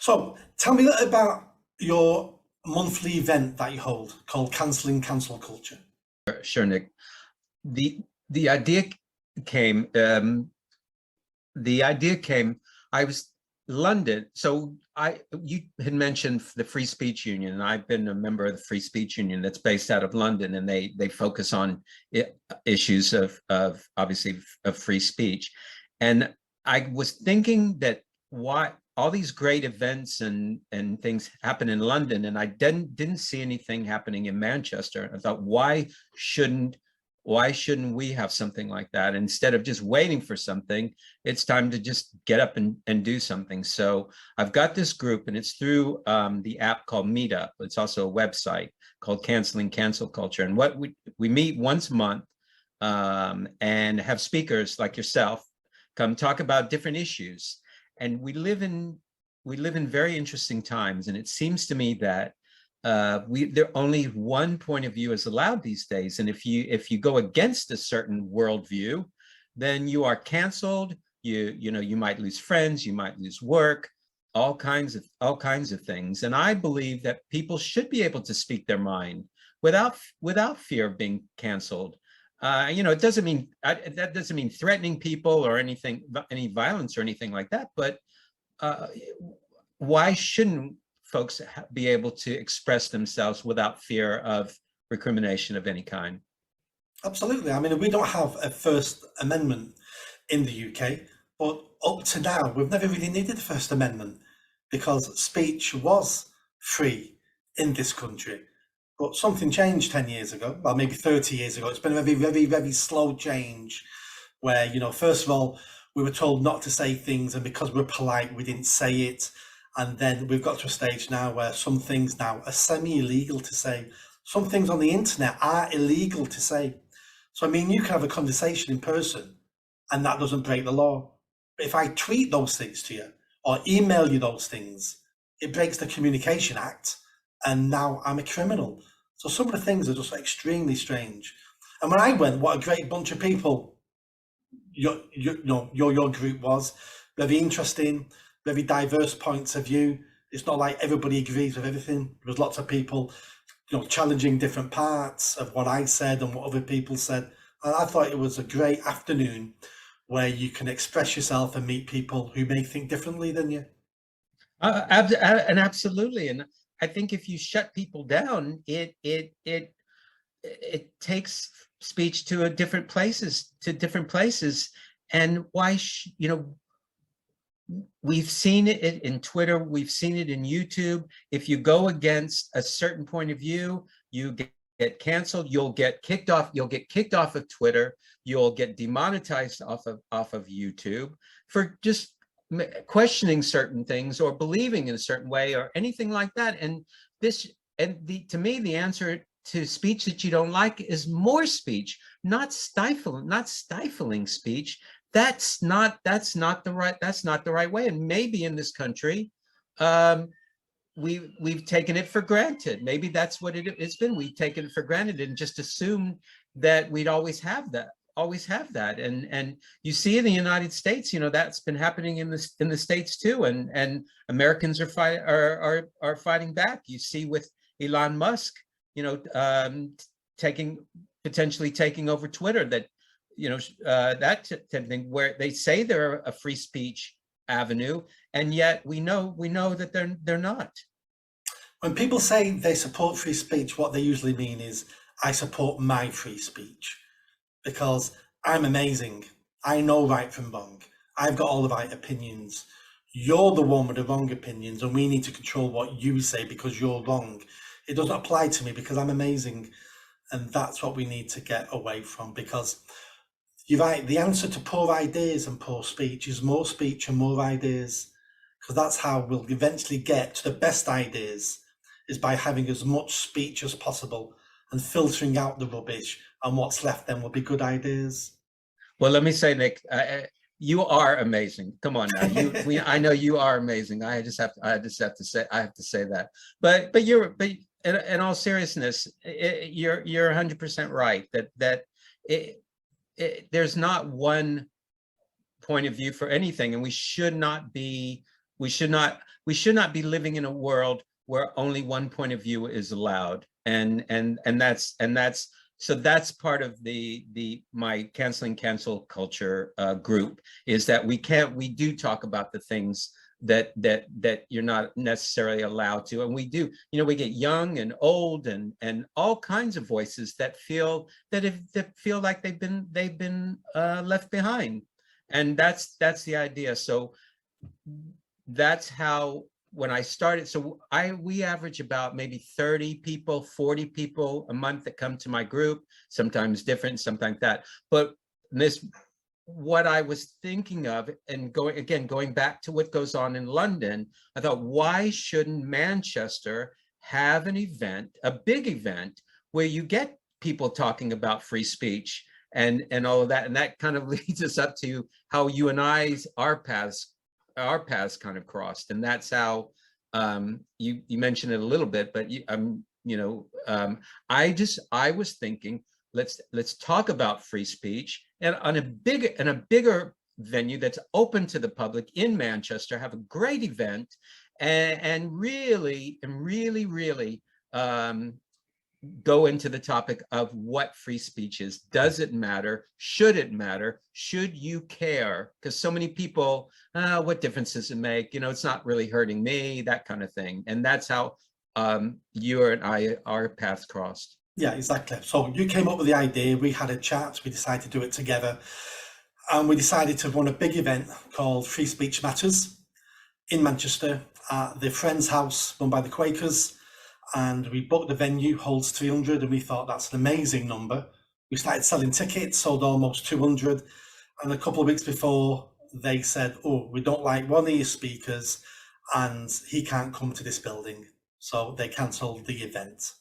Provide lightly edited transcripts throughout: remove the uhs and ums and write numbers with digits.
So tell me a little about your monthly event that you hold called Cancelling Cancel Culture. Sure, Nick. The idea came. The idea came. I was London. So you had mentioned the Free Speech Union, and I've been a member of the Free Speech Union that's based out of London, and they focus on issues of obviously of free speech. And I was thinking that why all these great events and things happen in London, and I didn't see anything happening in Manchester. I thought, shouldn't we have something like that? Instead of just waiting for something, it's time to just get up and do something. So I've got this group, and it's through the app called Meetup. It's also a website called Canceling Cancel Culture. And what we meet once a month and have speakers like yourself come talk about different issues. And we live in very interesting times. And it seems to me that there only one point of view is allowed these days, and if you go against a certain worldview, then you are canceled. You might lose friends, you might lose work, all kinds of things. And I believe that people should be able to speak their mind without fear of being canceled. It doesn't mean that doesn't mean threatening people or anything, any violence or anything like that. But why shouldn't folks be able to express themselves without fear of recrimination of any kind? Absolutely. I mean, we don't have a First Amendment in the UK, but up to now, we've never really needed the First Amendment because speech was free in this country. But something changed 10 years ago, well, maybe 30 years ago. It's been a very, very, very slow change where, first of all, we were told not to say things, and because we're polite, we didn't say it. And then we've got to a stage now where some things now are semi-illegal to say. Some things on the internet are illegal to say. So, I mean, you can have a conversation in person and that doesn't break the law. But if I tweet those things to you or email you those things, it breaks the Communication Act, and now I'm a criminal. So some of the things are just extremely strange. And when I went, what a great bunch of people your group was. Very interesting, very diverse points of view. It's not like everybody agrees with everything. There was lots of people, challenging different parts of what I said and what other people said. And I thought it was a great afternoon where you can express yourself and meet people who may think differently than you. And absolutely. And I think if you shut people down, it takes speech to different places. And why, we've seen it in Twitter, we've seen it in YouTube. If you go against a certain point of view, you get canceled, you'll get kicked off of Twitter, you'll get demonetized off of YouTube for just questioning certain things or believing in a certain way or anything like that. And to me, the answer to speech that you don't like is more speech, not stifling speech. That's not the right way. And maybe in this country, we've taken it for granted. Maybe that's what it's been. We've taken it for granted and just assumed that we'd always have that. And you see in the United States, that's been happening in the States too. And Americans are fighting back. You see with Elon Musk, potentially taking over Twitter, that that type of thing, where they say they're a free speech avenue, and yet we know that they're not. When people say they support free speech, what they usually mean is, I support my free speech because I'm amazing. I know right from wrong. I've got all the right opinions. You're the one with the wrong opinions, and we need to control what you say because you're wrong. It doesn't apply to me because I'm amazing. And that's what we need to get away from, because you're right, the answer to poor ideas and poor speech is more speech and more ideas, because that's how we'll eventually get to the best ideas, is by having as much speech as possible and filtering out the rubbish, and what's left then will be good ideas. Well, let me say, Nick, you are amazing. Come on now, I know you are amazing. I have to say that. But in all seriousness, you're 100% right that there's not one point of view for anything, and we should not be we should not be living in a world where only one point of view is allowed. And that's so that's part of my cancel culture group, is that we do talk about the things that you're not necessarily allowed to. And we do, we get young and old and all kinds of voices that feel like they've been left behind. And that's the idea. So that's how, when I started, so we average about maybe 30 people, 40 people a month that come to my group, sometimes different, sometimes that. But what I was thinking of, and going back to what goes on in London, I thought, why shouldn't Manchester have an event, a big event, where you get people talking about free speech and all of that? And that kind of leads us up to how you and our paths kind of crossed. And that's how you mentioned it a little bit, but I was thinking, let's talk about free speech, and on a bigger venue that's open to the public in Manchester, have a great event, and really go into the topic of what free speech is. Does it matter? Should it matter? Should you care? Because so many people, what difference does it make? It's not really hurting me, that kind of thing. And that's how you and I, our paths crossed. Yeah, exactly. So you came up with the idea, we had a chat, we decided to do it together, and we decided to run a big event called Free Speech Matters in Manchester at the Friends House run by the Quakers. And we booked the venue, holds 300, and we thought that's an amazing number. We started selling tickets, sold almost 200, and a couple of weeks before, they said, oh, we don't like one of your speakers and he can't come to this building. So they cancelled the event.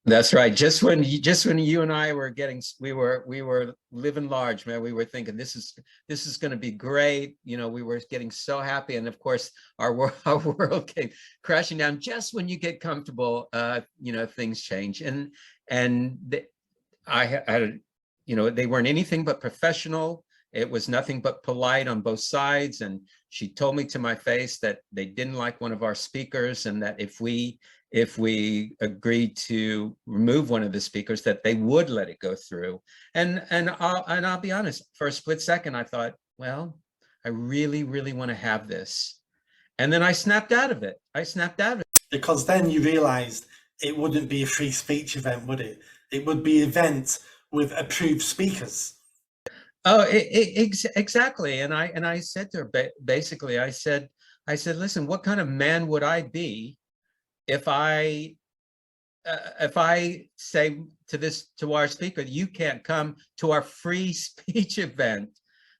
That's right. Just when you and I were we were living large, man. We were thinking this is going to be great. We were getting so happy, and of course our world came crashing down just when you get comfortable. Things change, and I had, they weren't anything but professional. It was nothing but polite on both sides, and she told me to my face that they didn't like one of our speakers, and that if we agreed to remove one of the speakers, that they would let it go through. And I'll be honest, for a split second, I thought, well, I really, really want to have this. And then I snapped out of it. Because then you realized it wouldn't be a free speech event, would it? It would be an event with approved speakers. Oh, exactly. And I said to her, basically, I said, listen, what kind of man would I be if I say to our speaker, you can't come to our free speech event?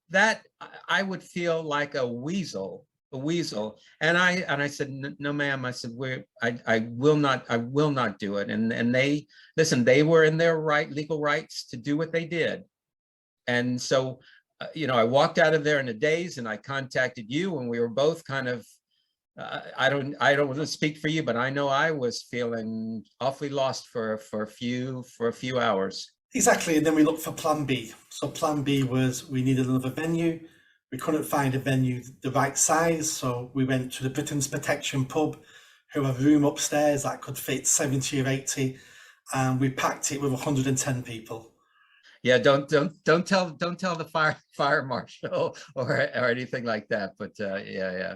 That I would feel like a weasel. And I said, no, ma'am. I said, I will not do it. And they were in their legal rights to do what they did. And so, I walked out of there in a daze, and I contacted you, and we were both kind of, I don't want to speak for you, but I know I was feeling awfully lost for a few hours. Exactly. And then we looked for plan B. So plan B was, we needed another venue. We couldn't find a venue the right size. So we went to the Britain's Protection pub, who have a room upstairs that could fit 70 or 80. And we packed it with 110 people. Yeah, don't tell the fire marshal or anything like that. But yeah.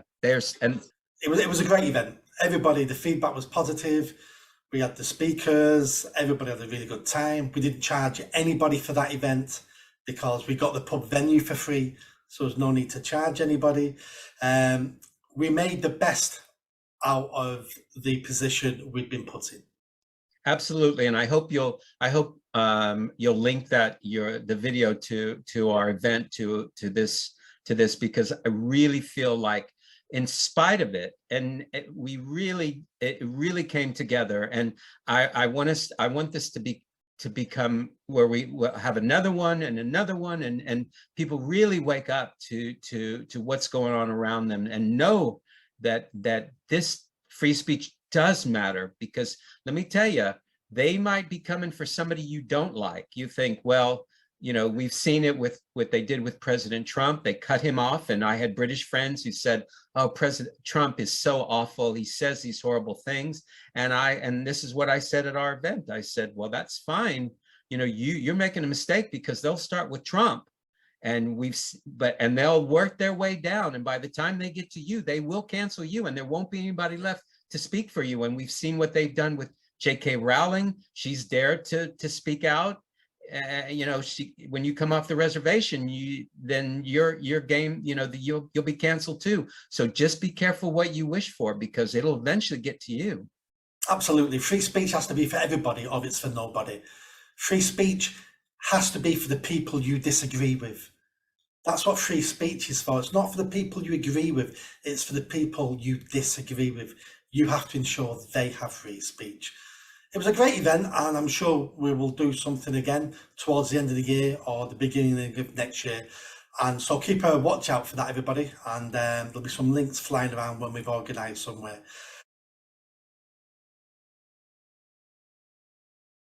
It was a great event. Everybody, the feedback was positive. We had the speakers. Everybody had a really good time. We didn't charge anybody for that event because we got the pub venue for free, so there's no need to charge anybody. We made the best out of the position we'd been put in. Absolutely, and I hope you'll link the video to our event to this, because I really feel like, in spite of it, and it really came together, and I want this to become where we will have another one and people really wake up to what's going on around them, and know that this free speech does matter. Because let me tell you, they might be coming for somebody you don't like. You think, well, You know, we've seen it with what they did with President Trump. They cut him off, and I had British friends who said, "Oh, President Trump is so awful. He says these horrible things." And this is what I said at our event. I said, "Well, that's fine. You know, you're making a mistake, because they'll start with Trump, and they'll work their way down, and by the time they get to you, they will cancel you, and there won't be anybody left to speak for you." And we've seen what they've done with J.K. Rowling. She's dared to speak out. You know, when you come off the reservation, then your game, you know, you'll be canceled too. So just be careful what you wish for, because it'll eventually get to you. Absolutely. Free speech has to be for everybody, or it's for nobody. Free speech has to be for the people you disagree with. That's what free speech is for. It's not for the people you agree with. It's for the people you disagree with. You have to ensure they have free speech. It was a great event, and I'm sure we will do something again towards the end of the year or the beginning of next year. And so keep a watch out for that, everybody. And there'll be some links flying around when we've organised somewhere.